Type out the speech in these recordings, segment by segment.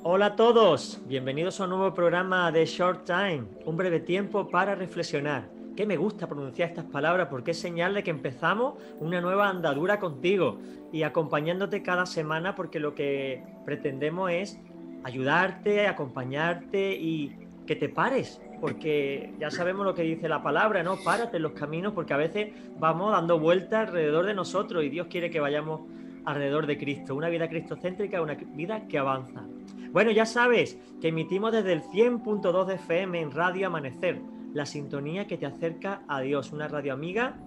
Hola a todos, bienvenidos a un nuevo programa de Short Time, un breve tiempo para reflexionar. Que me gusta pronunciar estas palabras porque es señal de que empezamos una nueva andadura contigo y acompañándote cada semana, porque lo que pretendemos es ayudarte, acompañarte y que te pares, porque ya sabemos lo que dice la palabra, ¿no? Párate en los caminos, porque a veces vamos dando vueltas alrededor de nosotros y Dios quiere que vayamos alrededor de Cristo, una vida cristocéntrica, una vida que avanza. Bueno, ya sabes que emitimos desde el 100.2 de FM en Radio Amanecer, la sintonía que te acerca a Dios, una radio amiga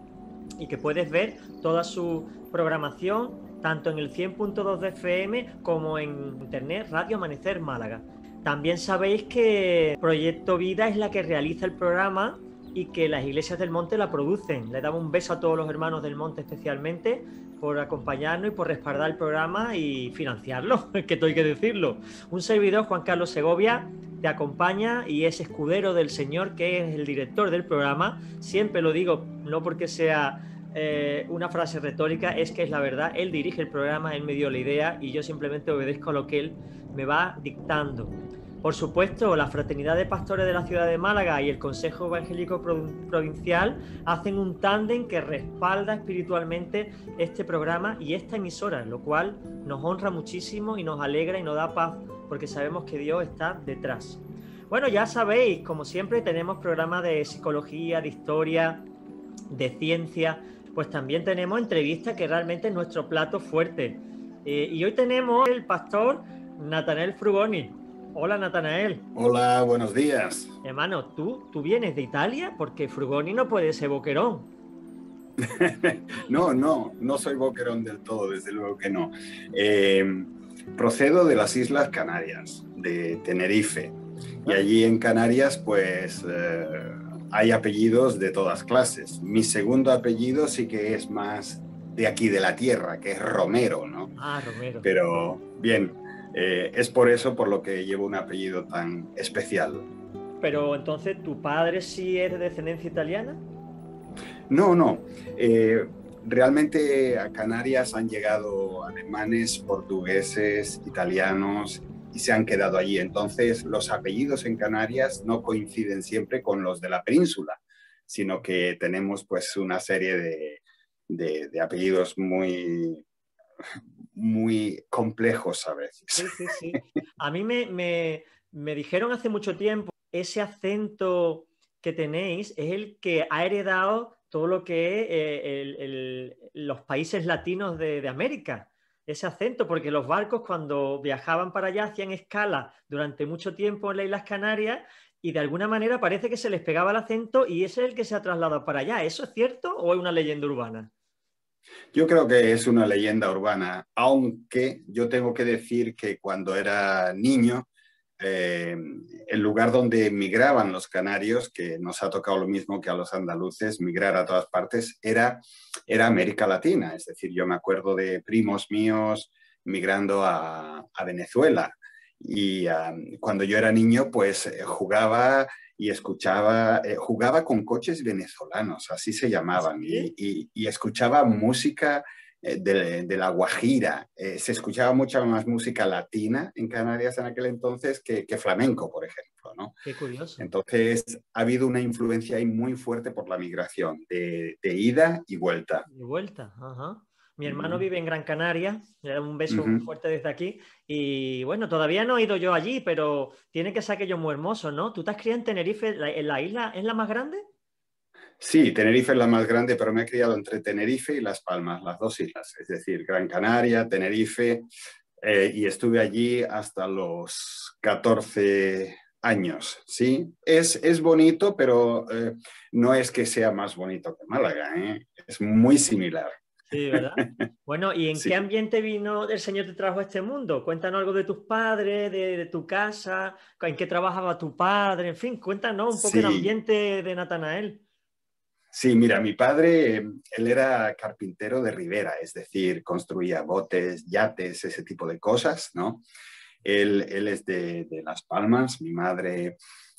y que puedes ver toda su programación tanto en el 100.2 de FM como en internet Radio Amanecer Málaga. También sabéis que Proyecto Vida es la que realiza el programa y que las iglesias del monte la producen. Le damos un beso a todos los hermanos del monte especialmente por acompañarnos y por respaldar el programa y financiarlo, que esto hay que decirlo. Un servidor, Juan Carlos Segovia, te acompaña y es escudero del Señor, que es el director del programa. Siempre lo digo, no porque sea una frase retórica, es que es la verdad. Él dirige el programa, él me dio la idea y yo simplemente obedezco a lo que él me va dictando. Por supuesto, la Fraternidad de Pastores de la Ciudad de Málaga y el Consejo Evangélico Provincial hacen un tándem que respalda espiritualmente este programa y esta emisora, lo cual nos honra muchísimo y nos alegra y nos da paz, porque sabemos que Dios está detrás. Bueno, ya sabéis, como siempre, tenemos programas de psicología, de historia, de ciencia, pues también tenemos entrevistas que realmente es nuestro plato fuerte. Y hoy tenemos el pastor Natanael Frugoni. Hola, Natanael. Hola, buenos días. Hermano, ¿tú vienes de Italia? Porque Frugoni no puede ser boquerón. No soy boquerón del todo, desde luego que no. Procedo de las Islas Canarias, de Tenerife. Y allí en Canarias, pues, hay apellidos de todas clases. Mi segundo apellido sí que es más de aquí de la tierra, que es Romero, ¿no? Ah, Romero. Pero, bien, es por eso por lo que llevo un apellido tan especial. Pero entonces, ¿tu padre sí es de descendencia italiana? No. Realmente a Canarias han llegado alemanes, portugueses, italianos y se han quedado allí. Entonces, los apellidos en Canarias no coinciden siempre con los de la península, sino que tenemos pues una serie de apellidos muy complejos a veces. Sí. A mí me dijeron hace mucho tiempo, ese acento que tenéis es el que ha heredado todo lo que es los países latinos de América. Ese acento, porque los barcos cuando viajaban para allá hacían escala durante mucho tiempo en las Islas Canarias y de alguna manera parece que se les pegaba el acento y ese es el que se ha trasladado para allá. ¿Eso es cierto o es una leyenda urbana? Yo creo que es una leyenda urbana, aunque yo tengo que decir que cuando era niño, el lugar donde migraban los canarios, que nos ha tocado lo mismo que a los andaluces, migrar a todas partes, era América Latina. Es decir, yo me acuerdo de primos míos migrando a Venezuela. Y cuando yo era niño, pues jugaba y escuchaba, jugaba con coches venezolanos, así se llamaban, ¿Sí? y escuchaba música de la Guajira. Se escuchaba mucha más música latina en Canarias en aquel entonces que flamenco, por ejemplo, ¿no? Qué curioso. Entonces ha habido una influencia ahí muy fuerte por la migración, de ida y vuelta. De vuelta, ajá. Mi hermano Uh-huh. vive en Gran Canaria, le doy un beso muy Uh-huh. fuerte desde aquí. Y bueno, todavía no he ido yo allí, pero tiene que ser aquello muy hermoso, ¿no? ¿Tú te has criado en Tenerife, en la isla, es la más grande? Sí, Tenerife es la más grande, pero me he criado entre Tenerife y Las Palmas, las dos islas, es decir, Gran Canaria, Tenerife, y estuve allí hasta los 14 años, ¿sí? Es bonito, pero no es que sea más bonito que Málaga, ¿eh? Es muy similar. Sí, ¿verdad? Bueno, ¿y en qué Sí. ambiente vino el Señor te trajo a este mundo? Cuéntanos algo de tus padres, de tu casa, en qué trabajaba tu padre, en fin, cuéntanos un poco el Sí, ambiente de Natanael. sí, mira, mi padre, él era carpintero de ribera, es decir, construía botes, yates, ese tipo de cosas, ¿no? Él es de Las Palmas, mi madre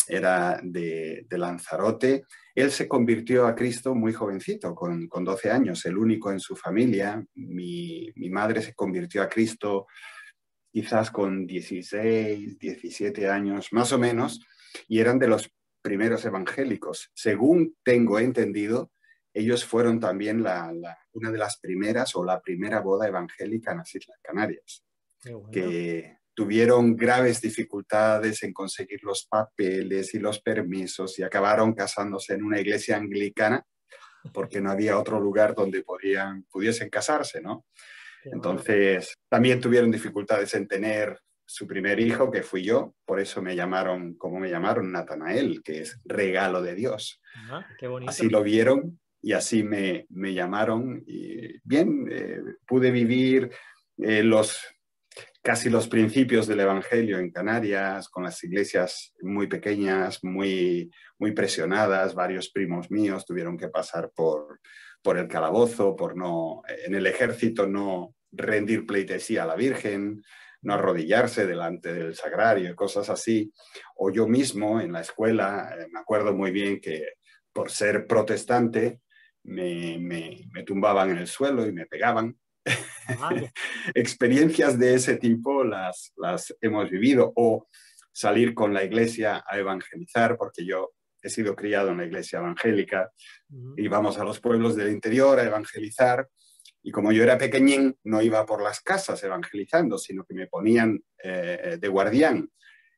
era de Lanzarote. Él se convirtió a Cristo muy jovencito, con 12 años, el único en su familia. Mi madre se convirtió a Cristo quizás con 16, 17 años, más o menos, y eran de los primeros evangélicos. Según tengo entendido, ellos fueron también una de las primeras o la primera boda evangélica en las Islas Canarias, Qué bueno. que tuvieron graves dificultades en conseguir los papeles y los permisos y acabaron casándose en una iglesia anglicana porque no había otro lugar donde pudiesen casarse, ¿no? Qué bárbaro. Entonces, también tuvieron dificultades en tener su primer hijo, que fui yo, por eso me llamaron, como me llamaron, Natanael, que es regalo de Dios. Ah, qué bonito. Así lo vieron y así me llamaron. Y bien, pude vivir casi los principios del Evangelio en Canarias, con las iglesias muy pequeñas, muy presionadas. Varios primos míos tuvieron que pasar por el calabozo, en el ejército no rendir pleitesía a la Virgen, no arrodillarse delante del sagrario, cosas así. O yo mismo en la escuela, me acuerdo muy bien que por ser protestante me tumbaban en el suelo y me pegaban. Vaya. Experiencias de ese tipo las hemos vivido, o salir con la iglesia a evangelizar, porque yo he sido criado en la iglesia evangélica, íbamos a los pueblos del interior a evangelizar, y como yo era pequeñín, no iba por las casas evangelizando, sino que me ponían de guardián,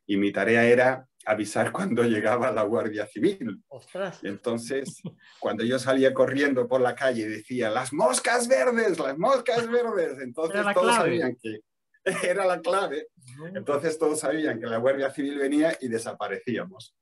y mi tarea era avisar cuando llegaba la Guardia Civil. Ostras. Y entonces, cuando yo salía corriendo por la calle y decía, las moscas verdes, Era entonces la todos clave. sabían que era la clave. No, Entonces todos sabían que la Guardia Civil venía y desaparecíamos.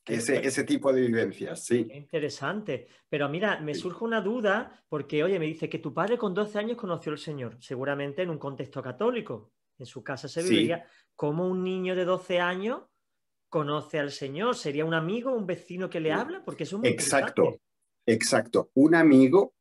qué, Ese tipo de vivencias, sí. qué interesante. Pero mira, me surge una duda porque, oye, me dice que tu padre con 12 años conoció al Señor, seguramente en un contexto católico. En su casa se Sí, viviría. ¿Cómo un niño de 12 años conoce al Señor? ¿Sería un amigo, un vecino que le habla? Porque eso es muy exacto, interesante. exacto. Un amigo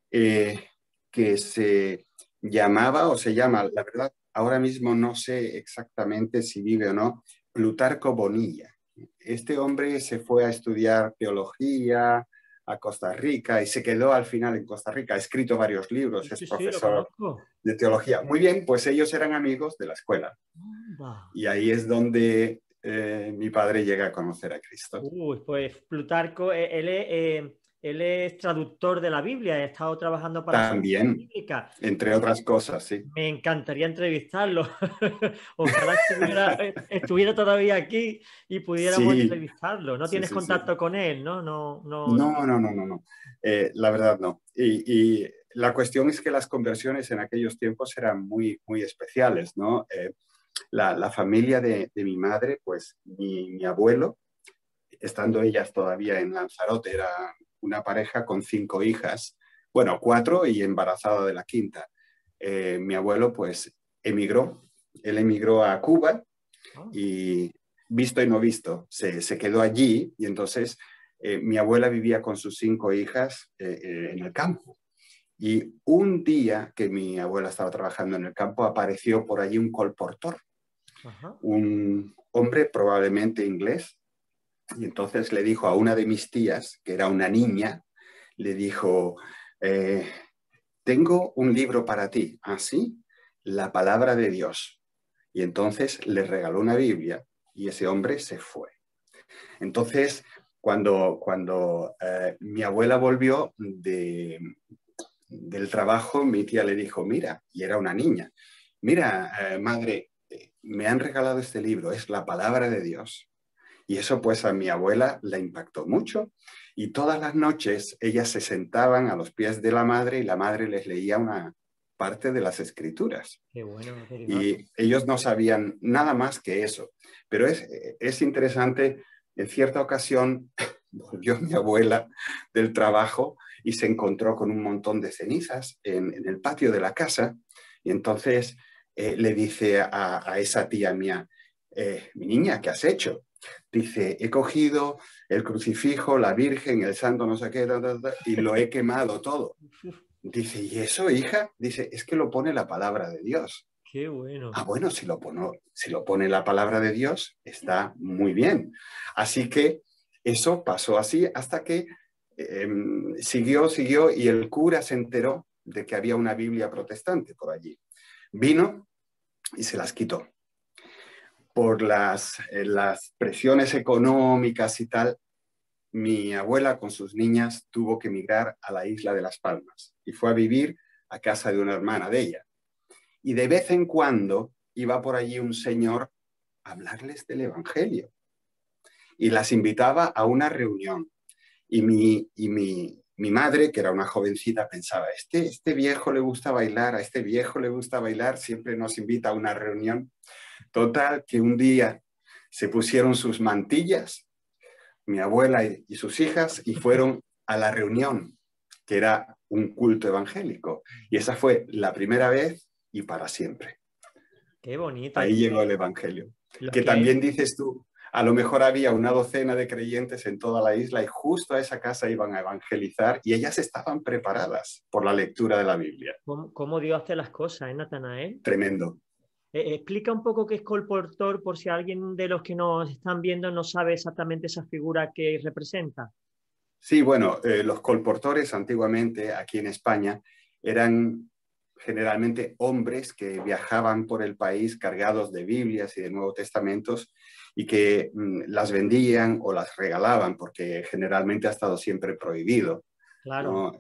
que se llamaba o se llama, la verdad, ahora mismo no sé exactamente si vive o no, Plutarco Bonilla. Este hombre se fue a estudiar teología a Costa Rica y se quedó al final en Costa Rica. Ha escrito varios Sí, libros, es sí, sí, lo profesor conozco. de teología. Muy bien, pues ellos eran amigos de la escuela. Anda. Y ahí es donde mi padre llega a conocer a Cristo. Uy, pues Plutarco, él es traductor de la Biblia, ha estado trabajando para Sociedad También, Bíblica. entre otras cosas, sí. Me encantaría entrevistarlo. Ojalá estuviera todavía aquí y pudiéramos Sí, entrevistarlo. No sí, tienes sí, sí. contacto con él, ¿no? No, no. No, no, no, no, no. La verdad no. Y la cuestión es que las conversiones en aquellos tiempos eran muy especiales, ¿no? La familia de mi madre, pues mi abuelo, estando ellas todavía en Lanzarote, era una pareja con 5 hijas, bueno, 4 y embarazada de la quinta. Mi abuelo, pues, emigró. Él emigró a Cuba Ah, y visto y no visto, se quedó allí y entonces mi abuela vivía con sus 5 hijas en el campo. Y un día que mi abuela estaba trabajando en el campo, apareció por allí un colportor, ajá. un hombre probablemente inglés, y entonces le dijo a una de mis tías, que era una niña, le dijo, eh, tengo un libro para ti, ¿así? La palabra de Dios. Y entonces le regaló una Biblia y ese hombre se fue. Entonces, cuando mi abuela volvió del trabajo, mi tía le dijo, mira, y era una niña, mira, madre, me han regalado este libro, es la palabra de Dios. Y eso pues a mi abuela la impactó mucho y todas las noches ellas se sentaban a los pies de la madre y la madre les leía una parte de las escrituras. Qué bueno, qué majo. Y ellos no sabían nada más que eso. Pero es interesante, en cierta ocasión volvió mi abuela del trabajo y se encontró con un montón de cenizas en el patio de la casa y entonces le dice a esa tía mía, mi niña, ¿qué has hecho? Dice, he cogido el crucifijo, la Virgen, el santo, no sé qué, y lo he quemado todo. Dice, ¿y eso, hija? Dice, es que lo pone la palabra de Dios. Qué bueno. Ah, bueno, si lo pone la palabra de Dios, está muy bien. Así que eso pasó así hasta que siguió y el cura se enteró de que había una Biblia protestante por allí. Vino y se las quitó. Por las presiones económicas y tal, mi abuela con sus niñas tuvo que emigrar a la isla de Las Palmas y fue a vivir a casa de una hermana de ella. Y de vez en cuando iba por allí un señor a hablarles del Evangelio y las invitaba a una reunión. Y mi madre, que era una jovencita, pensaba, este viejo le gusta bailar, a este viejo le gusta bailar, siempre nos invita a una reunión. Total, que un día se pusieron sus mantillas, mi abuela y sus hijas, y fueron a la reunión, que era un culto evangélico. Y esa fue la primera vez y para siempre. Qué bonito. Ahí llegó el Evangelio. Lo Que que hay... también dices tú, a lo mejor había una docena de creyentes en toda la isla y justo a esa casa iban a evangelizar y ellas estaban preparadas por la lectura de la Biblia. ¿Cómo Dios hace las cosas, Natanael? Tremendo. Explica un poco qué es colportor por si alguien de los que nos están viendo no sabe exactamente esa figura que representa. Sí, bueno, los colportores antiguamente aquí en España eran generalmente hombres que viajaban por el país cargados de Biblias y de Nuevos Testamentos y que las vendían o las regalaban porque generalmente ha estado siempre prohibido, Claro. ¿no? Hubo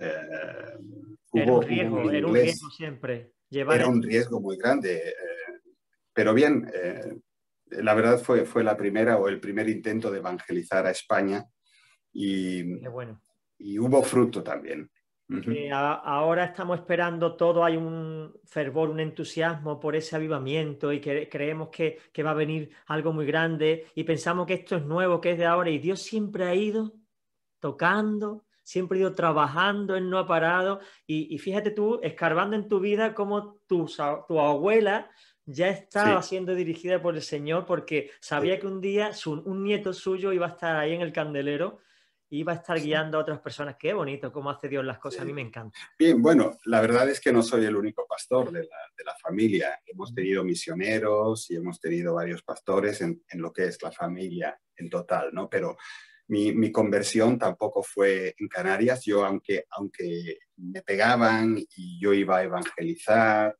un Era un riesgo inglés, siempre llevar era un eso. riesgo muy grande, pero bien, la verdad fue la primera o el primer intento de evangelizar a España y, Qué bueno. y hubo fruto también. Uh-huh. Ahora estamos esperando todo, hay un fervor, un entusiasmo por ese avivamiento y que creemos que va a venir algo muy grande y pensamos que esto es nuevo, que es de ahora y Dios siempre ha ido tocando, siempre ha ido trabajando, Él no ha parado y fíjate tú, escarbando en tu vida como tu abuela ya estaba Sí, siendo dirigida por el Señor porque sí, sabía que un día un nieto suyo iba a estar ahí en el candelero iba a estar sí, guiando a otras personas. Qué bonito cómo hace Dios las cosas, a mí sí. me encanta. Bien, bueno, la verdad es que no soy el único pastor de la familia. Hemos tenido misioneros y hemos tenido varios pastores en lo que es la familia en total, ¿no? Pero mi conversión tampoco fue en Canarias. Yo, aunque me pegaban y yo iba a evangelizar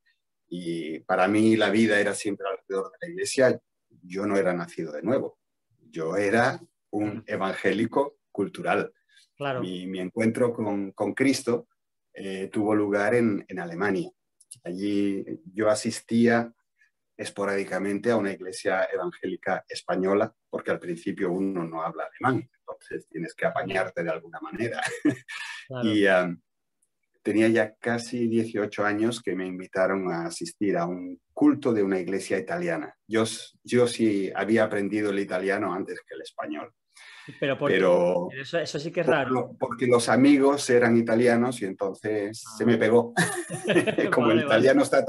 y para mí la vida era siempre alrededor de la iglesia, yo no era nacido de nuevo. Yo era un Claro, evangélico cultural. claro. Mi encuentro con Cristo tuvo lugar en Alemania. Allí yo asistía esporádicamente a una iglesia evangélica española, porque al principio uno no habla alemán, entonces tienes que apañarte de alguna manera. Claro. Y tenía ya casi 18 años que me invitaron a asistir a un culto de una iglesia italiana. Yo sí había aprendido el italiano antes que el español, Pero ¿por qué? pero Eso sí que es raro. porque los amigos eran italianos y entonces se me Ah. pegó. Como el Vale, vale. italiano está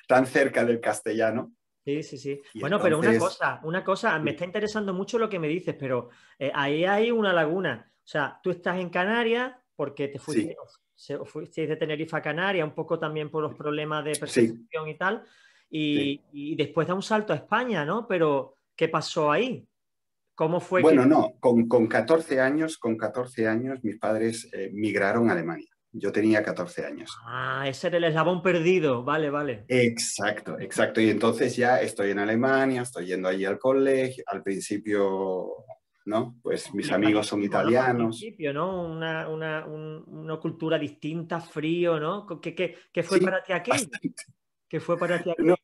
tan cerca del castellano, Sí, sí, sí. y Bueno, pero entonces, una cosa, me está interesando mucho lo que me dices, pero ahí hay una laguna. O sea, tú estás en Canarias porque te fuiste, sí, fuiste de Tenerife a Canarias, un poco también por los problemas de sí, persecución y tal, sí. y después da un salto a España, ¿no? Pero, ¿qué pasó ahí? ¿Cómo fue que... Bueno, no, con 14 años mis padres migraron a Alemania. Yo tenía 14 años. Ah, ese era el eslabón perdido. Vale, vale. Exacto, exacto. Y entonces ya estoy en Alemania, estoy yendo allí al colegio. Al principio, ¿no? Pues mis amigos son Complicadísimo, ¿no? Al italianos. principio, ¿no? Una cultura distinta, frío, ¿no? ¿Qué fue Sí, para ti aquello? bastante. ¿Qué fue para ti No, aquello?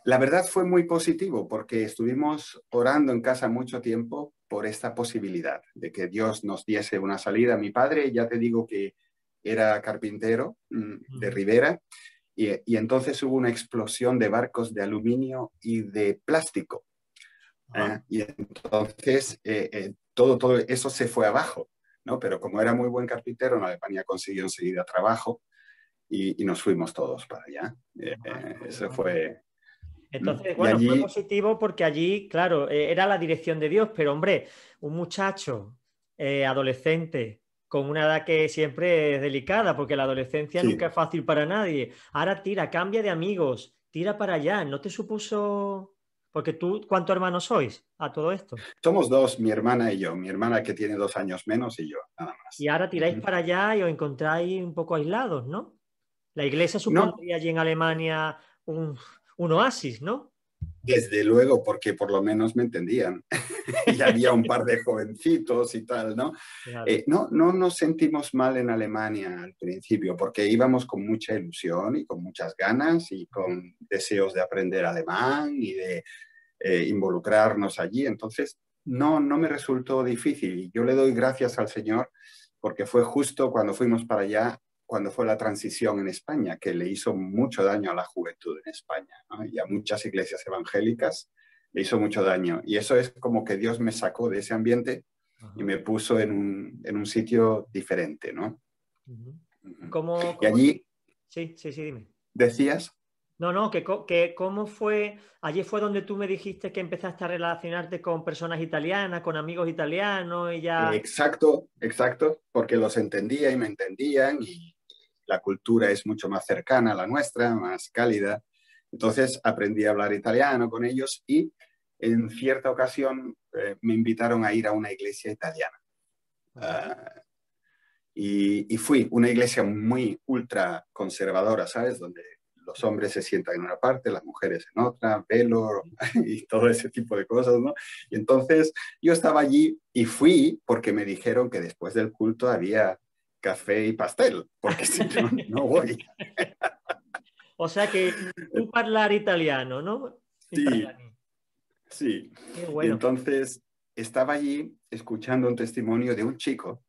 la verdad fue muy positivo porque estuvimos orando en casa mucho tiempo por esta posibilidad de que Dios nos diese una salida. Mi padre, ya te digo que era carpintero de Ujú. Ribera y entonces hubo una explosión de barcos de aluminio y de plástico. Ah, Y entonces todo eso se fue abajo, ¿no? Pero como era muy buen carpintero, en Alemania consiguió enseguida trabajo y nos fuimos todos para allá. vale, vale, Eso vale. fue... Entonces, Y bueno, fue allí, positivo porque allí, claro, era la dirección de Dios, pero hombre, un muchacho adolescente con una edad que siempre es delicada, porque la adolescencia nunca sí, es fácil para nadie. Ahora tira, cambia de amigos, tira para allá. ¿No te supuso? Porque tú, ¿cuántos hermanos sois a todo esto? somos dos, mi hermana y yo. Mi hermana que tiene 2 años menos y yo, nada Y más. ahora tiráis Ujú. para allá y os encontráis un poco aislados, ¿no? La iglesia No, supondría allí en Alemania un, un oasis, ¿no? Desde luego, porque por lo menos me entendían. Y había un par de jovencitos y tal, ¿no? Claro. No nos sentimos mal en Alemania al principio, porque íbamos con mucha ilusión y con muchas ganas y con deseos de aprender alemán y de involucrarnos allí. Entonces, no me resultó difícil. Y yo le doy gracias al Señor porque fue justo cuando fuimos para allá, cuando fue la transición en España, que le hizo mucho daño a la juventud en España, ¿no? Y a muchas iglesias evangélicas le hizo mucho daño. Y eso es como que Dios me sacó de ese ambiente y Ajá. me puso en un sitio diferente, ¿no? Ujú. Y ¿Cómo? allí Sí, sí, sí, dime. decías, No, no, que cómo fue, allí fue donde tú me dijiste que empezaste a relacionarte con personas italianas, con amigos italianos y ya. exacto, exacto, porque los entendía y me entendían y la cultura es mucho más cercana a la nuestra, más cálida. Entonces aprendí a hablar italiano con ellos y en cierta ocasión me invitaron a ir a una iglesia italiana. Ajá. Uh, y fui una iglesia muy ultra conservadora, ¿sabes? Donde los hombres se sientan en una parte, las mujeres en otra, velo y todo ese tipo de cosas, ¿no? Y entonces yo estaba allí y fui porque me dijeron que después del culto había café y pastel, porque si no, no voy. O sea que tú hablar italiano, ¿no? Sí, Italiani. sí. Qué Y bueno. entonces estaba allí escuchando un testimonio de un chico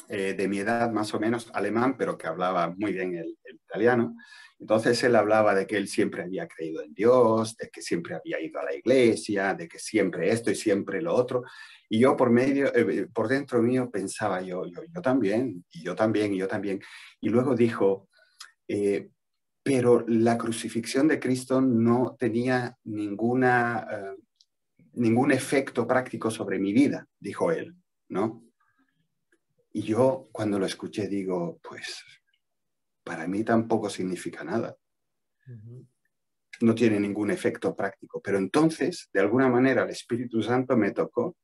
de mi edad más o menos, alemán, pero que hablaba muy bien el italiano. Entonces él hablaba de que él siempre había creído en Dios, de que siempre había ido a la iglesia, de que siempre esto y siempre lo otro. Y yo por dentro mío pensaba yo también, y yo también, y yo también. Y luego dijo, pero la crucifixión de Cristo no tenía ningún efecto práctico sobre mi vida, dijo él, ¿no? Y yo cuando lo escuché digo, pues para mí tampoco significa nada, Ujú. no tiene ningún efecto práctico. Pero entonces, de alguna manera, el Espíritu Santo me tocó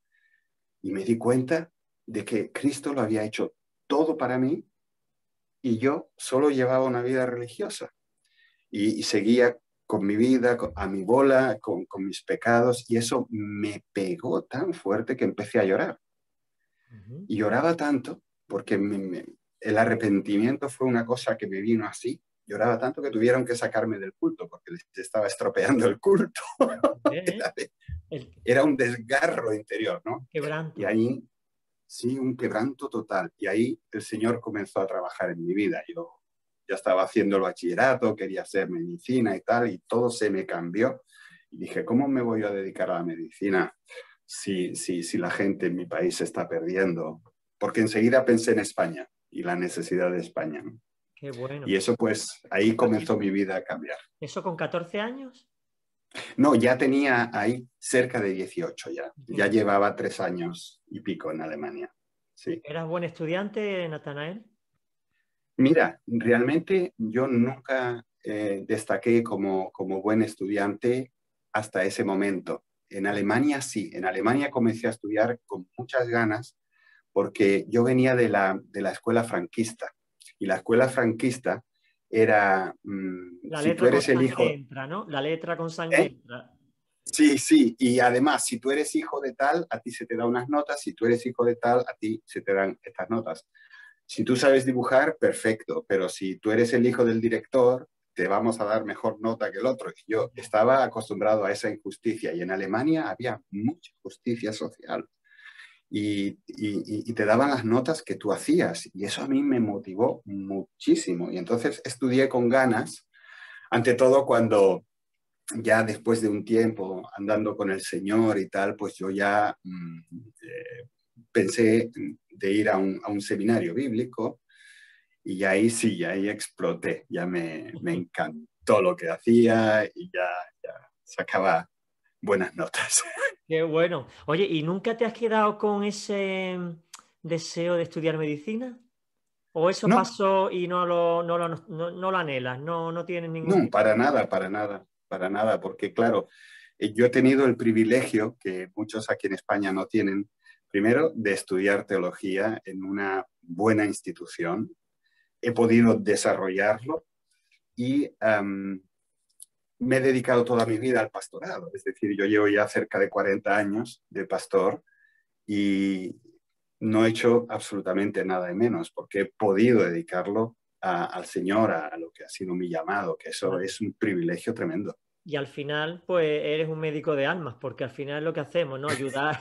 y me di cuenta de que Cristo lo había hecho todo para mí y yo solo llevaba una vida religiosa y seguía con mi vida, a mi bola, con mis pecados, y eso me pegó tan fuerte que empecé a llorar. Ujú. Y lloraba tanto porque el arrepentimiento fue una cosa que me vino así. Lloraba tanto que tuvieron que sacarme del culto porque les estaba estropeando el culto. ¿Eh? El Era un desgarro interior, ¿no? Y quebranto. ahí, sí, un quebranto total. Y ahí el Señor comenzó a trabajar en mi vida. Yo ya estaba haciendo el bachillerato, quería hacer medicina y tal, y todo se me cambió. Y dije, ¿cómo me voy a dedicar a la medicina si la gente en mi país se está perdiendo? Porque enseguida pensé en España y la necesidad de España, ¿no? Qué bueno. Y eso pues ahí comenzó mi vida a cambiar. ¿Eso con 14 años? No, ya tenía ahí cerca de 18 ya. Ya 18. llevaba 3 años y pico en Alemania. Sí. ¿Eras buen estudiante, Natanael? Mira, realmente yo nunca destaqué como buen estudiante hasta ese momento. En Alemania sí, en Alemania comencé a estudiar con muchas ganas porque yo venía de la escuela franquista y la escuela franquista era, La si tú letra con eres el sangre hijo, entra, ¿no? La letra con sangre ¿eh? entra. Sí, sí, y además, si tú eres hijo de tal, a ti se te dan unas notas, si tú eres hijo de tal, a ti se te dan estas notas. Si tú sabes dibujar, perfecto, pero si tú eres el hijo del director, te vamos a dar mejor nota que el otro. Y yo estaba acostumbrado a esa injusticia y en Alemania había mucha justicia social y te daban las notas que tú hacías y eso a mí me motivó muchísimo y entonces estudié con ganas, ante todo cuando ya después de un tiempo andando con el Señor y tal, pues yo ya pensé de ir a un seminario bíblico y ahí sí, ahí exploté, ya me encantó lo que hacía y ya sacaba buenas notas. Qué bueno. Oye, ¿y nunca te has quedado con ese deseo de estudiar medicina? ¿O eso No, pasó y no lo anhelas? No tienes ningún no, tipo para de... nada, para nada, porque claro, yo he tenido el privilegio que muchos aquí en España no tienen, primero, de estudiar teología en una buena institución. He podido desarrollarlo y me he dedicado toda mi vida al pastorado. Es decir, yo llevo ya cerca de 40 años de pastor y no he hecho absolutamente nada de menos porque he podido dedicarlo al Señor, a lo que ha sido mi llamado, que eso Claro. es un privilegio tremendo. Y al final, pues eres un médico de almas, porque al final es lo que hacemos, ¿no? Ayudar,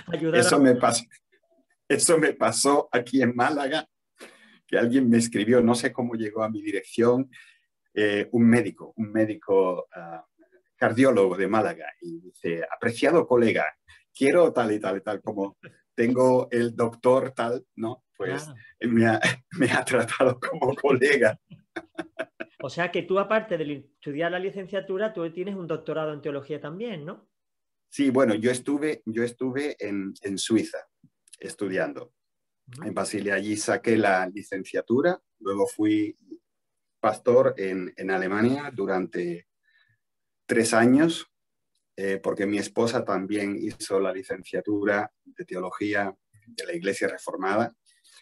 ayudar a Eso me pasó, eso me pasó aquí en Málaga, que alguien me escribió, no sé cómo llegó a mi dirección, un médico cardiólogo de Málaga, y dice, apreciado colega, quiero tal y tal y tal, como tengo el doctor tal, ¿no? Pues Claro. él me ha tratado como colega. O sea que tú, aparte de estudiar la licenciatura, tú tienes un doctorado en teología también, ¿no? Sí, bueno, yo estuve en Suiza estudiando, Ujú. en Basilea. Allí saqué la licenciatura, luego fui pastor en Alemania durante 3 años, porque mi esposa también hizo la licenciatura de teología de la Iglesia Reformada.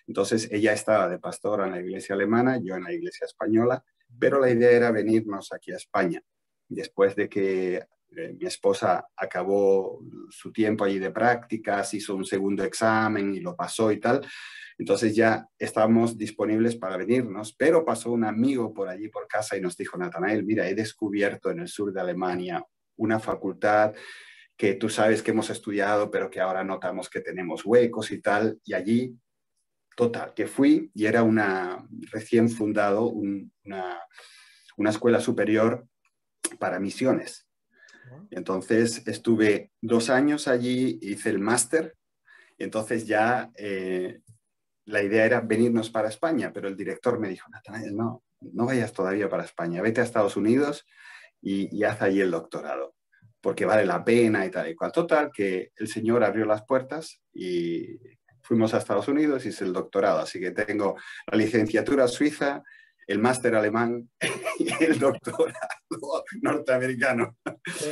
Entonces ella estaba de pastora en la iglesia alemana, yo en la iglesia española, pero la idea era venirnos aquí a España. Después de que mi esposa acabó su tiempo allí de prácticas, hizo un segundo examen y lo pasó y tal, entonces ya estábamos disponibles para venirnos, pero pasó un amigo por allí por casa y nos dijo, Natanael, mira, he descubierto en el sur de Alemania una facultad que tú sabes que hemos estudiado, pero que ahora notamos que tenemos huecos y tal, y allí, total, que fui y era recién fundado una escuela superior para misiones. ¿No? Entonces estuve 2 años allí, hice el máster, y entonces ya la idea era venirnos para España, pero el director me dijo, Natanael, no vayas todavía para España, vete a Estados Unidos y haz allí el doctorado, porque vale la pena y tal y cual. Total, que el señor abrió las puertas y fuimos a Estados Unidos y hice el doctorado, así que tengo la licenciatura suiza, el máster alemán y el doctorado norteamericano. Sí,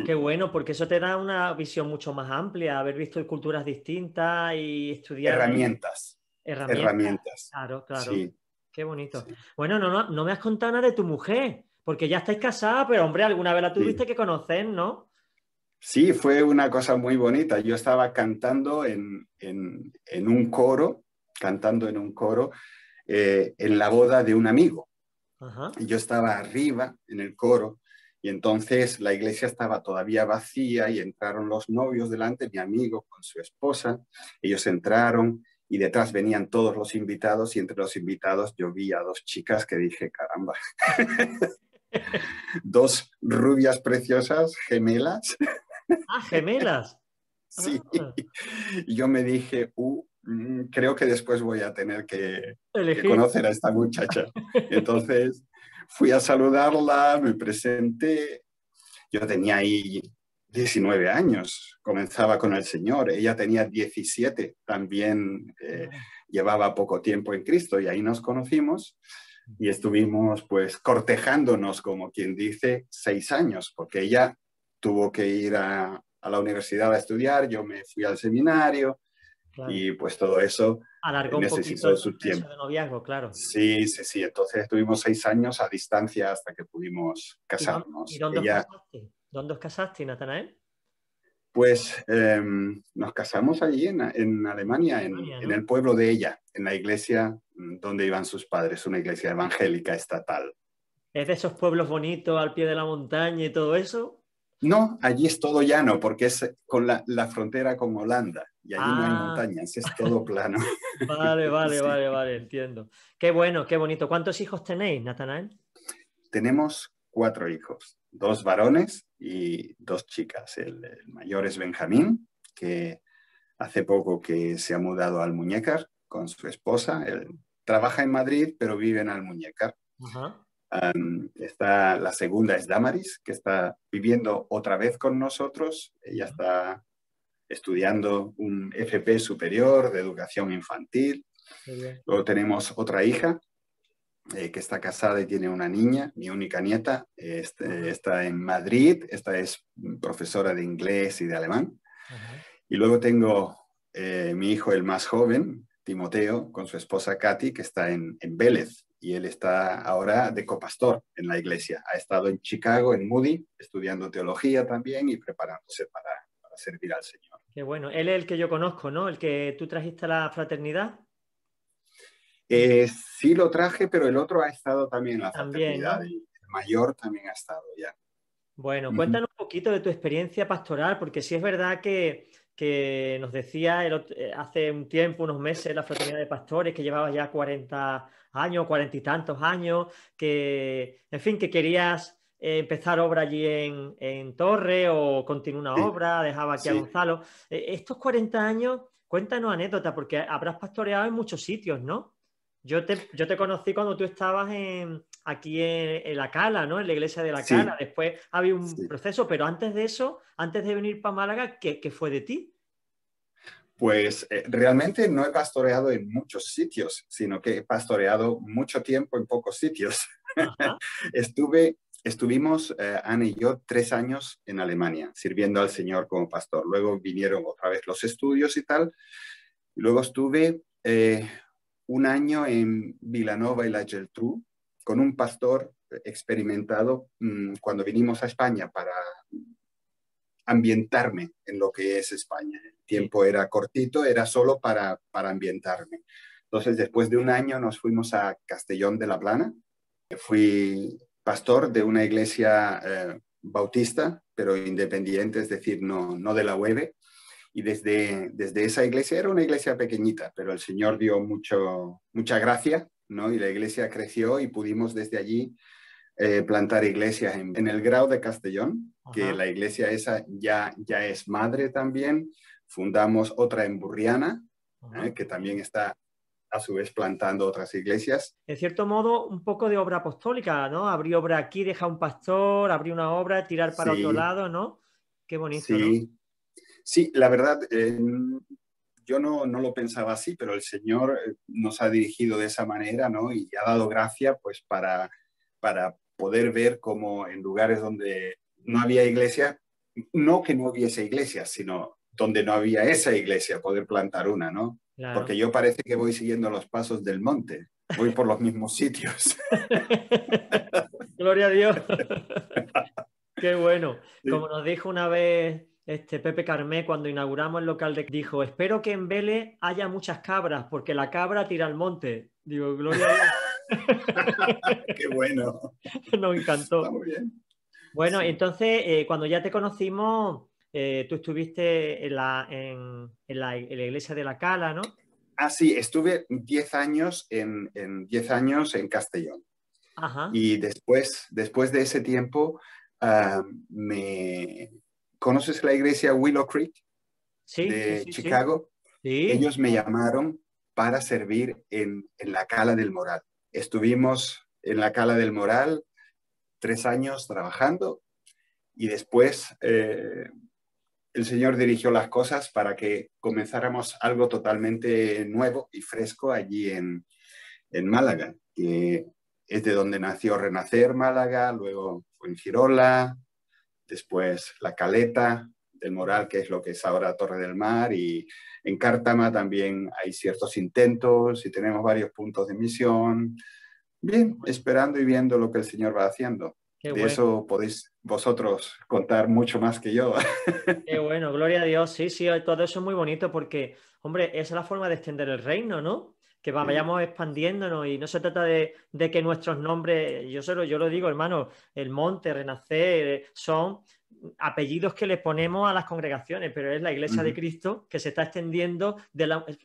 Qué bueno, porque eso te da una visión mucho más amplia, haber visto culturas distintas y estudiar herramientas, herramientas. herramientas, Claro, claro. sí, Qué bonito. sí, Bueno, no me has contado nada de tu mujer, porque ya estáis casadas, pero hombre, alguna vez la tuviste sí. que conocer, ¿no? Sí, fue una cosa muy bonita. Yo estaba cantando en un coro, cantando en un coro, en la boda de un amigo. Ajá. Y yo estaba arriba en el coro y entonces la iglesia estaba todavía vacía y entraron los novios delante, mi amigo con su esposa. Ellos entraron y detrás venían todos los invitados y entre los invitados yo vi a dos chicas que dije, caramba, dos rubias preciosas, gemelas. Ah, gemelas. Sí, Ah, y yo me dije, creo que después voy a tener que elegir. conocer a esta muchacha. Entonces fui a saludarla, me presenté, yo tenía ahí 19 años, comenzaba con el Señor, ella tenía 17, también Claro. llevaba poco tiempo en Cristo y ahí nos conocimos y estuvimos pues cortejándonos, como quien dice, 6 años, porque ella tuvo que ir a la universidad a estudiar, yo me fui al seminario Claro. y pues todo eso Alargó un poquito necesitó el su proceso tiempo. de noviazgo, claro. Sí, sí, sí. Entonces estuvimos 6 años a distancia hasta que pudimos Y casarnos. dónde os Ella, casaste? ¿Dónde os casaste, Natanael? pues, nos casamos allí en Alemania, Alemania, en ¿no? el pueblo de ella, en la iglesia donde iban sus padres, una iglesia evangélica estatal. ¿Es de esos pueblos bonitos al pie de la montaña y todo eso? No, allí es todo llano porque es con la frontera con Holanda y allí no hay Ah, montañas, es todo plano. vale, vale, Sí. vale, vale, entiendo. Qué bueno, qué bonito. ¿Cuántos hijos tenéis, Natanael? Tenemos 4 hijos, 2 varones y 2 chicas. El mayor es Benjamín, que hace poco que se ha mudado a Almuñécar con su esposa. Él trabaja en Madrid, pero vive en Almuñécar. Ajá. La segunda es Damaris, que está viviendo otra vez con nosotros. Ella está estudiando un FP superior de educación infantil. Qué bien. Luego tenemos otra hija que está casada y tiene una niña, mi única nieta. Ajá, Está en Madrid, esta es profesora de inglés y de alemán. ajá. Y luego tengo mi hijo, el más joven, Timoteo, con su esposa Katy, que está en Vélez, y él está ahora de copastor en la iglesia. Ha estado en Chicago, en Moody, estudiando teología también y preparándose para servir al Señor. Qué bueno. Él es el que yo conozco, ¿no? El que tú trajiste a la fraternidad. Sí lo traje, pero el otro ha estado también en la También, fraternidad ¿no? y el mayor también ha estado ya. Bueno, Ujú. cuéntanos un poquito de tu experiencia pastoral, porque sí es verdad que nos decía hace un tiempo, unos meses, la Fraternidad de Pastores, que llevabas ya 40 años, 40 y tantos años, que, en fin, que querías empezar obra allí en Torre o continuar una Sí, obra, dejaba aquí a sí. Gonzalo. Estos 40 años, cuéntanos anécdotas, porque habrás pastoreado en muchos sitios, ¿no? Yo te conocí cuando tú estabas aquí en La Cala, ¿no? En la iglesia de La Cala. Sí, Después había un sí. proceso, pero antes de eso, antes de venir para Málaga, ¿qué fue de ti? Pues realmente no he pastoreado en muchos sitios, sino que he pastoreado mucho tiempo en pocos sitios. Ajá. Estuvimos, Ana y yo, 3 años en Alemania, sirviendo al Señor como pastor. Luego vinieron otra vez los estudios y tal. Y luego estuve un año en Vilanova y la Geltrú con un pastor experimentado cuando vinimos a España para ambientarme en lo que es España. El Sí. tiempo era cortito, era solo para ambientarme. Entonces, después de un año nos fuimos a Castellón de la Plana. Fui pastor de una iglesia bautista, pero independiente, es decir, no de la UEB. Y desde esa iglesia, era una iglesia pequeñita, pero el Señor dio mucha gracia, ¿no? Y la iglesia creció y pudimos desde allí plantar iglesias en el Grau de Castellón, que Ajá. la iglesia esa ya es madre también. Fundamos otra en Burriana, Ajá. que también está a su vez plantando otras iglesias. En cierto modo, un poco de obra apostólica, ¿no? Abrir obra aquí, dejar un pastor, abrir una obra, tirar para otro Sí, lado, ¿no? Qué bonito, ¿no? sí, sí, la verdad, yo no lo pensaba así, pero el Señor nos ha dirigido de esa manera, ¿no? Y ha dado gracia, pues, para poder ver cómo en lugares donde no había iglesia, no que no hubiese iglesia, sino donde no había esa iglesia, poder plantar una, ¿no? Claro. Porque yo parece que voy siguiendo los pasos del monte, voy por los mismos sitios. Gloria a Dios. Qué bueno. Como Sí. nos dijo una vez Pepe Carmé cuando inauguramos el local dijo, espero que en Vélez haya muchas cabras, porque la cabra tira al monte. Digo, gloria a Dios. Qué bueno, Nos está encantó. muy bien. Bueno, Sí. entonces, cuando ya te conocimos, tú estuviste en la iglesia de la Cala, ¿no? Ah, sí, estuve 10 años en 10 años en Castellón. Ajá. Y después de ese tiempo, ah, me... ¿conoces la iglesia Willow Creek Sí, sí, de sí, sí. Chicago? Sí. Ellos me llamaron para servir en la Cala del Moral. Estuvimos en la Cala del Moral 3 años trabajando y después el Señor dirigió las cosas para que comenzáramos algo totalmente nuevo y fresco allí en Málaga, que es de donde nació Renacer Málaga, luego Fuengirola, después La Caleta del Moral, que es lo que es ahora Torre del Mar, y en Cártama también hay ciertos intentos y tenemos varios puntos de misión. Bien, Bueno, esperando y viendo lo que el Señor va haciendo. qué De bueno. eso podéis vosotros contar mucho más que yo. Qué bueno, gloria a Dios. Sí, sí, todo eso es muy bonito porque, hombre, esa es la forma de extender el reino, ¿no? Que Sí. vayamos expandiéndonos y no se trata de que nuestros nombres, yo lo digo, hermano, el Monte, Renacer, son apellidos que le ponemos a las congregaciones, pero es la Iglesia de Ujú. Cristo que se está extendiendo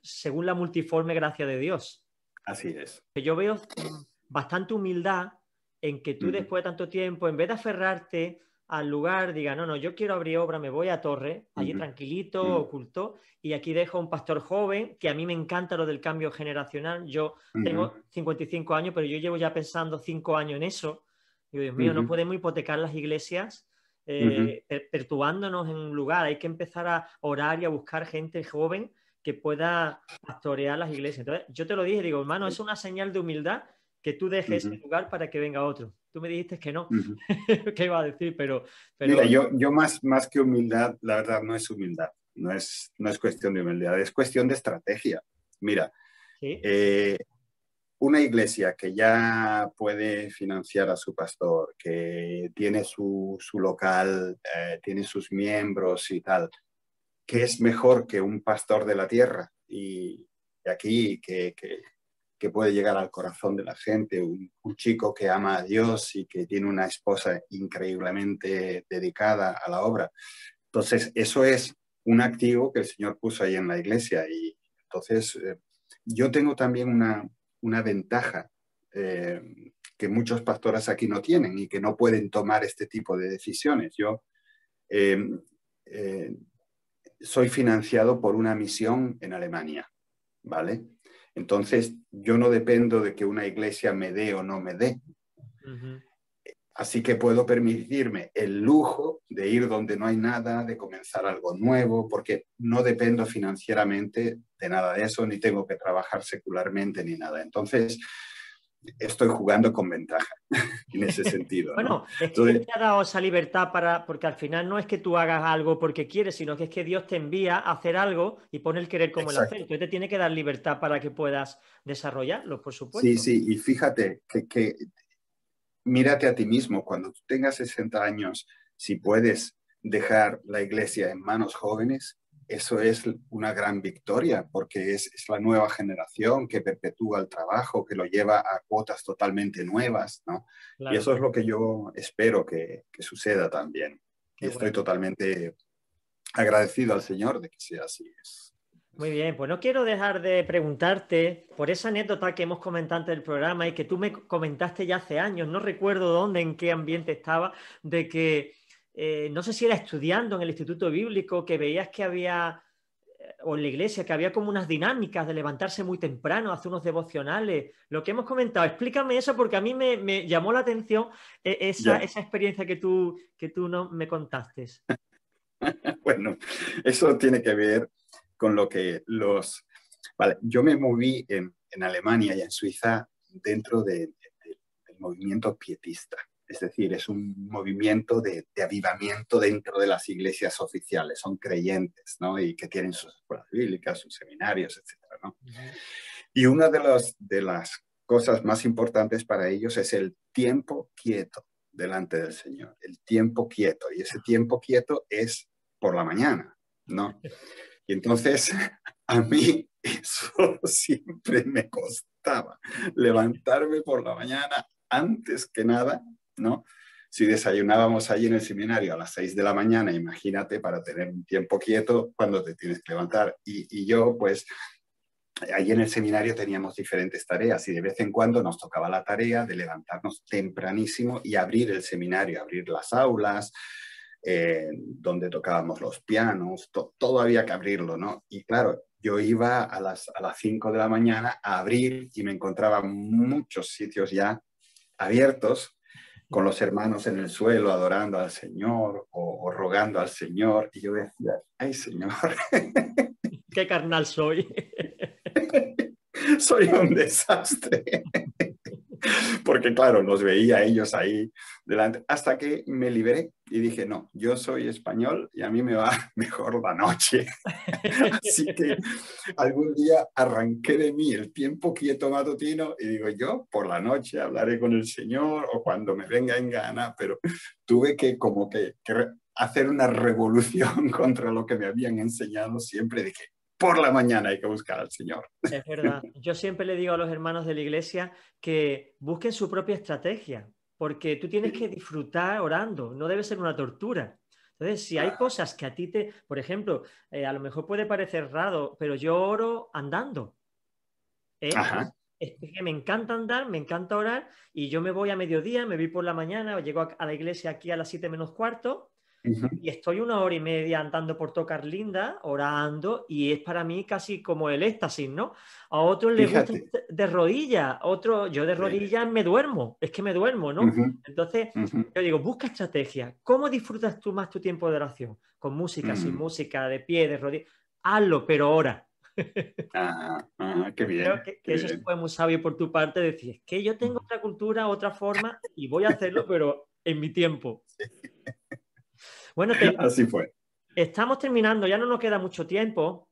según la multiforme gracia de Dios. Así es. Que yo veo bastante humildad en que tú Ujú. después de tanto tiempo, en vez de aferrarte al lugar, diga, no, no, yo quiero abrir obra, me voy a Torre, allí Ujú. tranquilito, Ujú. oculto, y aquí dejo un pastor joven, que a mí me encanta lo del cambio generacional. Yo Ujú. tengo 55 años, pero yo llevo ya pensando 5 años en eso. Digo, Dios mío, no Ujú. podemos hipotecar las iglesias Ujú. perturbándonos en un lugar. Hay que empezar a orar y a buscar gente joven que pueda pastorear las iglesias. Entonces, yo te lo dije, digo, hermano, es una señal de humildad que tú dejes ese Ujú. lugar para que venga otro. Tú me dijiste que no, Ujú. ¿qué iba a decir? Mira, Pero yo más que humildad, la verdad no es humildad, no es cuestión de humildad, es cuestión de estrategia. Mira, sí, eh, una iglesia que ya puede financiar a su pastor, que tiene su local, tiene sus miembros y tal, ¿qué es mejor que un pastor de la tierra? Y aquí que puede llegar al corazón de la gente, un chico que ama a Dios y que tiene una esposa increíblemente dedicada a la obra. Entonces, eso es un activo que el Señor puso ahí en la iglesia. Y entonces, yo tengo también una ventaja que muchos pastores aquí no tienen y que no pueden tomar este tipo de decisiones. Yo eh, eh, soy financiado por una misión en Alemania, ¿vale? Entonces, yo no dependo de que una iglesia me dé o no me dé. Ujú. Así que puedo permitirme el lujo de ir donde no hay nada, de comenzar algo nuevo, porque no dependo financieramente de nada de eso, ni tengo que trabajar secularmente ni nada. Entonces, estoy jugando con ventaja en ese sentido, ¿no? Bueno, es que Dios Entonces, te ha dado esa libertad porque al final no es que tú hagas algo porque quieres, sino que es que Dios te envía a hacer algo y pone el querer como el hacer. exacto. Entonces te tiene que dar libertad para que puedas desarrollarlo, por Sí, supuesto. sí, y fíjate que mírate a ti mismo, cuando tú tengas 60 años, si puedes dejar la iglesia en manos jóvenes, eso es una gran victoria, porque es la nueva generación que perpetúa el trabajo, que lo lleva a cuotas totalmente nuevas, ¿no? Y Claro, eso es lo que yo espero que suceda también. qué Y estoy bueno. totalmente agradecido al Señor de que sea así. Muy bien, pues no quiero dejar de preguntarte por esa anécdota que hemos comentado antes del programa y que tú me comentaste ya hace años, no recuerdo dónde, en qué ambiente estaba, de que no sé si era estudiando en el Instituto Bíblico, que veías que había, o en la iglesia, que había como unas dinámicas de levantarse muy temprano, hacer unos devocionales, lo que hemos comentado. Explícame eso porque a mí me llamó la atención Ya, esa experiencia que tú no, me contaste. bueno, eso tiene que ver con lo que los... Vale, yo me moví en Alemania y en Suiza dentro del movimiento pietista. Es decir, es un movimiento de avivamiento dentro de las iglesias oficiales. Son creyentes, ¿no? Y que tienen sus escuelas bíblicas, sus seminarios, etcétera, ¿no? Ujú. Y una de las cosas más importantes para ellos es el tiempo quieto delante del Señor. El tiempo quieto. Y ese tiempo quieto es por la mañana, ¿no? Y entonces a mí eso siempre me costaba, levantarme por la mañana antes que nada, ¿no? Si desayunábamos allí en el seminario a las 6 de la mañana, imagínate para tener un tiempo quieto cuando te tienes que levantar. Y yo, pues, allí en el seminario teníamos diferentes tareas y de vez en cuando nos tocaba la tarea de levantarnos tempranísimo y abrir el seminario, abrir las aulas, donde tocábamos los pianos, todo había que abrirlo, ¿no? Y claro, yo iba a las 5 de la mañana a abrir y me encontraba muchos sitios ya abiertos con los hermanos en el suelo adorando al Señor o rogando al Señor. Y yo decía, ay Señor, Qué carnal soy. soy un desastre. Porque claro, los veía ellos ahí delante, hasta que me liberé y dije, no, yo soy español y a mí me va mejor la noche. Así que algún día arranqué de mí el tiempo quieto matutino y digo, yo por la noche hablaré con el Señor o cuando me venga en gana, pero tuve que como que hacer una revolución contra lo que me habían enseñado siempre. Dije, por la mañana hay que buscar al Señor. Es verdad. Yo siempre le digo a los hermanos de la iglesia que busquen su propia estrategia, porque tú tienes que disfrutar orando, no debe ser una tortura. Entonces, si hay cosas que a ti te, por ejemplo, a lo mejor puede parecer raro, pero yo oro andando. ¿Eh? Ajá. Es que me encanta andar, me encanta orar y yo me voy a mediodía, me voy por la mañana, llego a la iglesia aquí a las 7 menos cuarto Uh-huh. y estoy una hora y media andando por Tocar Linda, orando, y es para mí casi como el éxtasis, ¿no? A otros les gusta Fíjate. de rodillas, otro, yo de Sí. rodillas me duermo, es que me duermo, ¿no? Uh-huh. Entonces, Uh-huh. yo digo, busca estrategia. ¿Cómo disfrutas tú más tu tiempo de oración? ¿Con música, sin Uh-huh. música, de pie, de rodillas? Hazlo, pero ora. Ah, ah, qué Creo bien, qué que eso sí bien. fue muy sabio por tu parte, decir, es que yo tengo otra cultura, otra forma, y voy a hacerlo, pero en mi tiempo. Bueno, Así fue. estamos terminando, ya no nos queda mucho tiempo.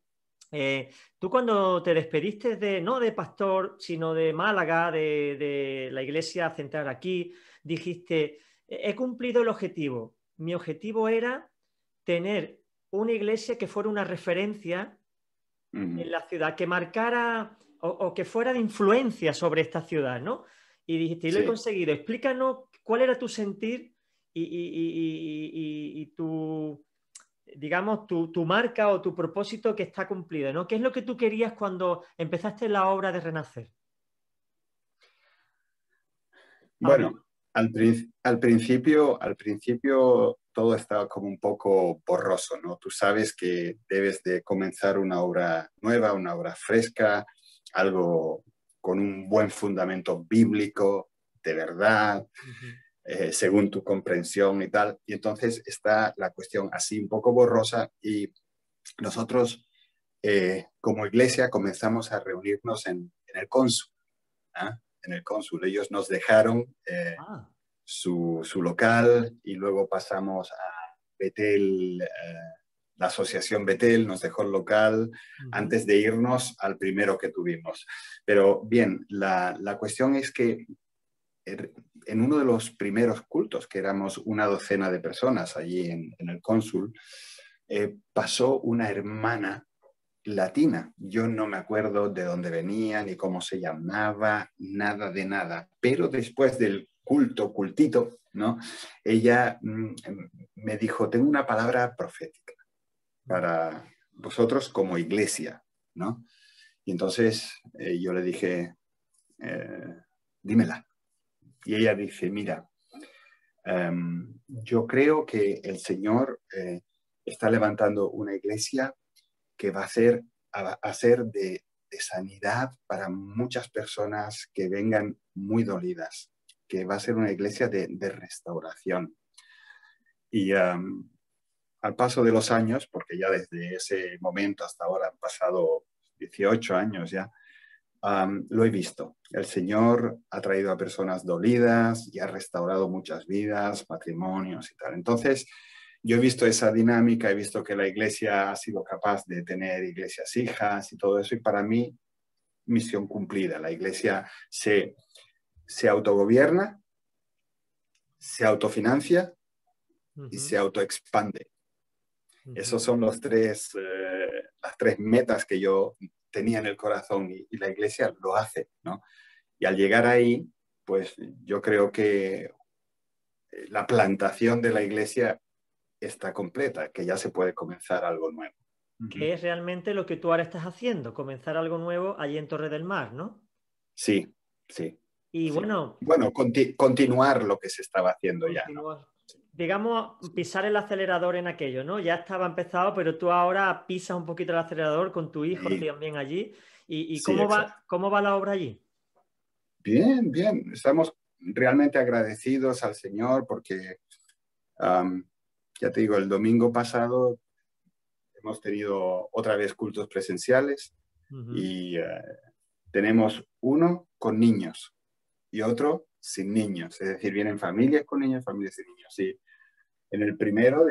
Tú cuando te despediste no de pastor, sino de Málaga, de la iglesia central aquí, dijiste, he cumplido el objetivo. Mi objetivo era tener una iglesia que fuera una referencia en la ciudad, que marcara o que fuera de influencia sobre esta ciudad, ¿no? Y dijiste, y lo he Sí. conseguido. Explícanos cuál era tu sentir y tu, digamos, tu marca o tu propósito que está cumplido, ¿no? ¿Qué es lo que tú querías cuando empezaste la obra de Renacer? A ver. Bueno, al principio todo estaba como un poco borroso, ¿no? Tú sabes que debes de comenzar una obra nueva, una obra fresca, algo con un buen fundamento bíblico, de verdad, Ujú. según tu comprensión y tal. Y entonces está la cuestión así un poco borrosa y nosotros como iglesia comenzamos a reunirnos en el cónsul, ¿ah? En el cónsul. Ellos nos dejaron Ah, su local y luego pasamos a Betel, la asociación Betel nos dejó el local ujú. antes de irnos al primero que tuvimos. Pero bien, la cuestión es que en uno de los primeros cultos, que éramos una docena de personas allí en el cónsul, pasó una hermana latina. Yo no me acuerdo de dónde venía, ni cómo se llamaba, nada de nada. Pero después del cultito, ¿no? Ella me dijo, tengo una palabra profética para vosotros como iglesia, ¿no? Y entonces yo le dije, dímela. Y ella dice, mira, yo creo que el Señor está levantando una iglesia que va a ser de sanidad para muchas personas que vengan muy dolidas, que va a ser una iglesia de restauración. Y al paso de los años, porque ya desde ese momento hasta ahora han pasado 18 años ya, lo he visto. El Señor ha traído a personas dolidas y ha restaurado muchas vidas, matrimonios y tal. Entonces, yo he visto esa dinámica, he visto que la iglesia ha sido capaz de tener iglesias hijas y todo eso, y para mí, misión cumplida. La iglesia se autogobierna, se autofinancia y Ujú, se autoexpande. ujú. Esos son las tres metas que yo tenía en el corazón y la iglesia lo hace, ¿no? Y al llegar ahí, pues yo creo que la plantación de la iglesia está completa, que ya se puede comenzar algo nuevo. Que es realmente lo que tú ahora estás haciendo, comenzar algo nuevo allí en Torre del Mar, ¿no? Sí, sí, Y sí. bueno, Bueno, continuar lo que se estaba haciendo ya, ¿no? continúa. Digamos, pisar el acelerador en aquello, ¿no? Ya estaba empezado, pero tú ahora pisas un poquito el acelerador con tu hijo Sí, también allí. ¿Y sí, exacto. cómo va la obra allí? Bien, bien. Estamos realmente agradecidos al Señor porque, um, ya te digo, el domingo pasado hemos tenido otra vez cultos presenciales Ujú. y tenemos uno con niños y otro sin niños. Es decir, vienen familias con niños, familias sin niños. Y en el primero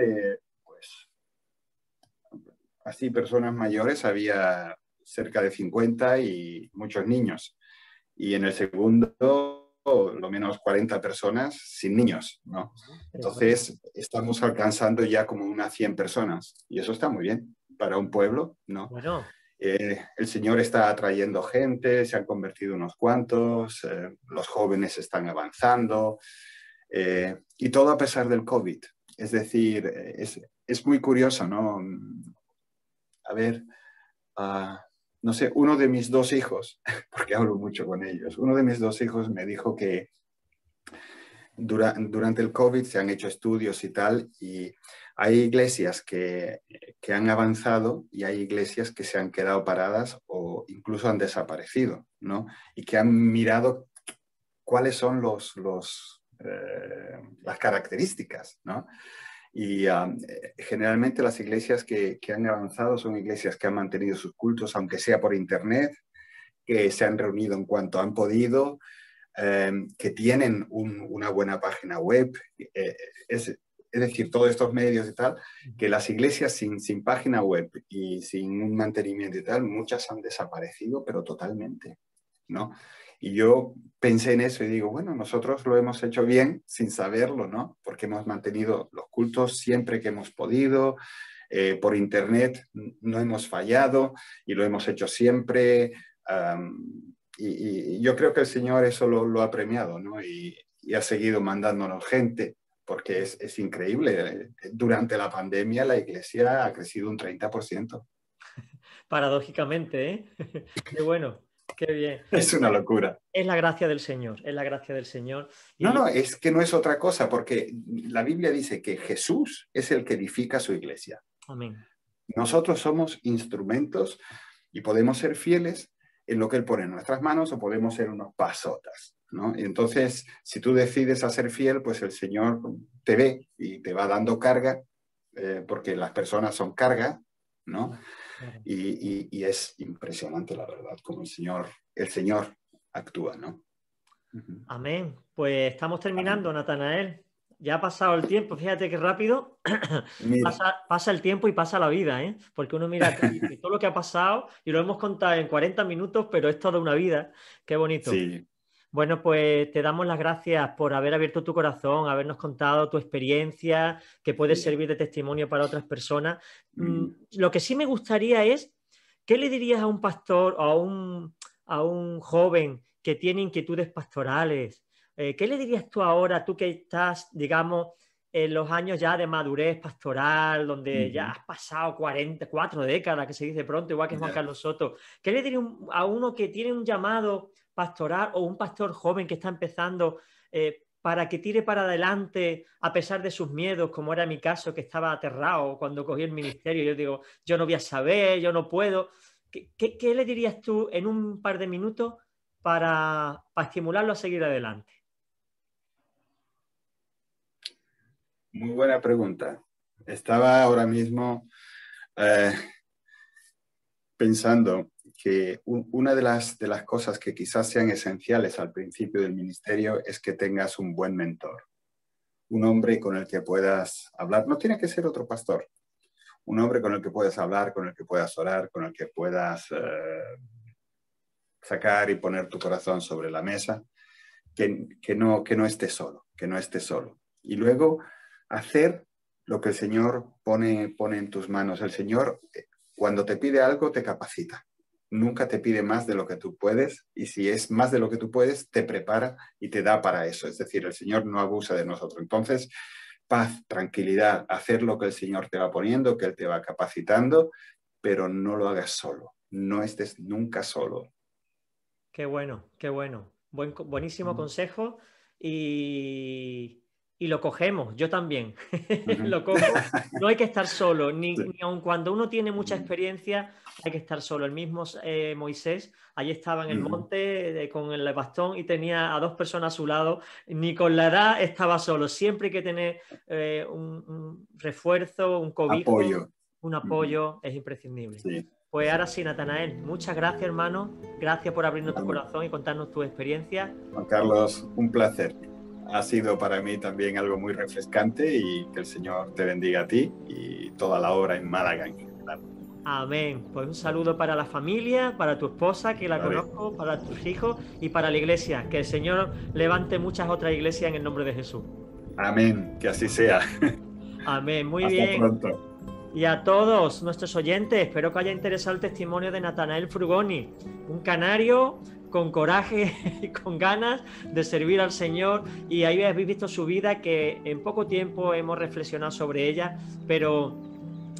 pues, así personas mayores había cerca de 50 y muchos niños. Y en el segundo, lo menos 40 personas sin niños, ¿no? Qué bueno. Entonces, estamos alcanzando ya como unas 100 personas y eso está muy bien para un pueblo, ¿no? Bueno, El Señor está atrayendo gente, se han convertido unos cuantos, los jóvenes están avanzando y todo a pesar del COVID. Es decir, es muy curioso, ¿no? A ver, uh, no sé, uno de mis dos hijos, porque hablo mucho con ellos, uno de mis dos hijos me dijo que durante el COVID se han hecho estudios y tal, y hay iglesias que han avanzado y hay iglesias que se han quedado paradas o incluso han desaparecido, ¿no? Y que han mirado cuáles son las características, ¿no? Y generalmente las iglesias que han avanzado son iglesias que han mantenido sus cultos, aunque sea por internet, que se han reunido en cuanto han podido, que tienen una buena página web. Es, es decir, todos estos medios y tal, que las iglesias sin página web y sin un mantenimiento y tal, muchas han desaparecido, pero totalmente, ¿no? Y yo pensé en eso y digo, bueno, nosotros lo hemos hecho bien sin saberlo, ¿no? Porque hemos mantenido los cultos siempre que hemos podido, por internet no hemos fallado y lo hemos hecho siempre. Y yo creo que el Señor eso lo ha premiado, ¿no? Y ha seguido mandándonos gente, porque es increíble. Durante la pandemia la iglesia ha crecido un 30%. Paradójicamente, ¿eh? Qué bueno, qué bien. Es una locura. Es la gracia del Señor, es la gracia del Señor. No, no, es que no es otra cosa, porque la Biblia dice que Jesús es el que edifica su iglesia. Amén. Nosotros somos instrumentos y podemos ser fieles en lo que Él pone en nuestras manos o podemos ser unos pasotas, ¿no? Y entonces, si tú decides a ser fiel, pues el Señor te ve y te va dando carga, porque las personas son carga, ¿no? Claro. Y es impresionante, la verdad, cómo el Señor actúa, ¿no? Amén. Pues estamos terminando, Natanael. Ya ha pasado el tiempo, fíjate qué rápido pasa el tiempo y pasa la vida, ¿eh? Porque uno mira y todo lo que ha pasado y lo hemos contado en 40 minutos, pero es toda una vida. Qué bonito. Sí. Bueno, pues te damos las gracias por haber abierto tu corazón, habernos contado tu experiencia, que puede servir de testimonio para otras personas. Lo que sí me gustaría es, ¿qué le dirías a un pastor o a un joven que tiene inquietudes pastorales? ¿Qué le dirías tú ahora, tú que estás, digamos, en los años ya de madurez pastoral, donde ya has pasado 4 décadas, que se dice pronto, igual que Juan Carlos Soto? ¿Qué le dirías a uno que tiene un llamado pastoral o un pastor joven que está empezando para que tire para adelante a pesar de sus miedos, como era mi caso, que estaba aterrado cuando cogí el ministerio? Yo digo, yo no voy a saber, yo no puedo. ¿Qué le dirías tú en un par de minutos para estimularlo a seguir adelante? Muy buena pregunta. Estaba ahora mismo pensando que una de las cosas que quizás sean esenciales al principio del ministerio es que tengas un buen mentor, un hombre con el que puedas hablar. No tiene que ser otro pastor, un hombre con el que puedas hablar, con el que puedas orar, con el que puedas sacar y poner tu corazón sobre la mesa, que no esté solo, que no esté solo. Y luego hacer lo que el Señor pone en tus manos. El Señor, cuando te pide algo, te capacita. Nunca te pide más de lo que tú puedes, y si es más de lo que tú puedes, te prepara y te da para eso. Es decir, el Señor no abusa de nosotros. Entonces, paz, tranquilidad, hacer lo que el Señor te va poniendo, que Él te va capacitando, pero no lo hagas solo. No estés nunca solo. Qué bueno, qué bueno. Buenísimo consejo y lo cogemos, yo también. Lo cojo. No hay que estar solo, ni aun cuando uno tiene mucha experiencia, hay que estar solo. El mismo Moisés, allí estaba en el monte con el bastón y tenía a 2 personas a su lado. Ni con la edad estaba solo. Siempre hay que tener un refuerzo, un cobijo, un apoyo, es imprescindible. Sí. Pues ahora sí, Natanael, muchas gracias, hermano. Gracias por abrirnos tu corazón y contarnos tu experiencia. Juan Carlos, un placer. Ha sido para mí también algo muy refrescante, y que el Señor te bendiga a ti y toda la obra en Málaga en general. Amén. Pues un saludo para la familia, para tu esposa, que la conozco, para tus hijos y para la iglesia. Que el Señor levante muchas otras iglesias en el nombre de Jesús. Amén. Que así sea. Amén. Muy Hasta bien. pronto. Y a todos nuestros oyentes, espero que os haya interesado el testimonio de Natanael Frugoni, un canario con coraje y con ganas de servir al Señor, y ahí habéis visto su vida, que en poco tiempo hemos reflexionado sobre ella, pero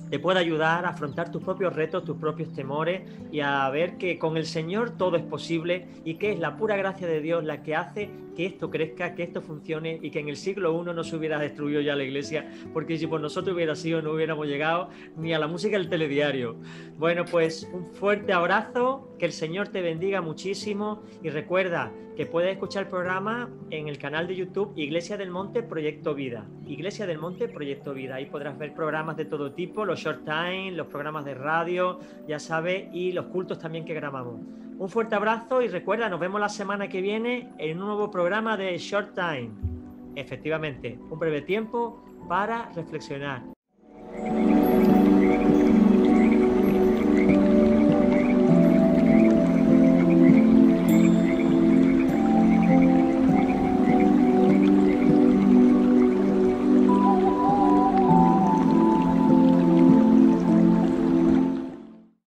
te puede ayudar a afrontar tus propios retos, tus propios temores, y a ver que con el Señor todo es posible, y que es la pura gracia de Dios la que hace que esto crezca, que esto funcione, y que en el siglo I no se hubiera destruido ya la iglesia, porque si por nosotros hubiera sido, no hubiéramos llegado ni a la música del telediario. Bueno, pues un fuerte abrazo, que el Señor te bendiga muchísimo, y recuerda que puedes escuchar el programa en el canal de YouTube Iglesia del Monte Proyecto Vida. Iglesia del Monte Proyecto Vida. Ahí podrás ver programas de todo tipo, los short time, los programas de radio, ya sabes, y los cultos también que grabamos. Un fuerte abrazo y recuerda, nos vemos la semana que viene en un nuevo programa de Short Time. Efectivamente, un breve tiempo para reflexionar.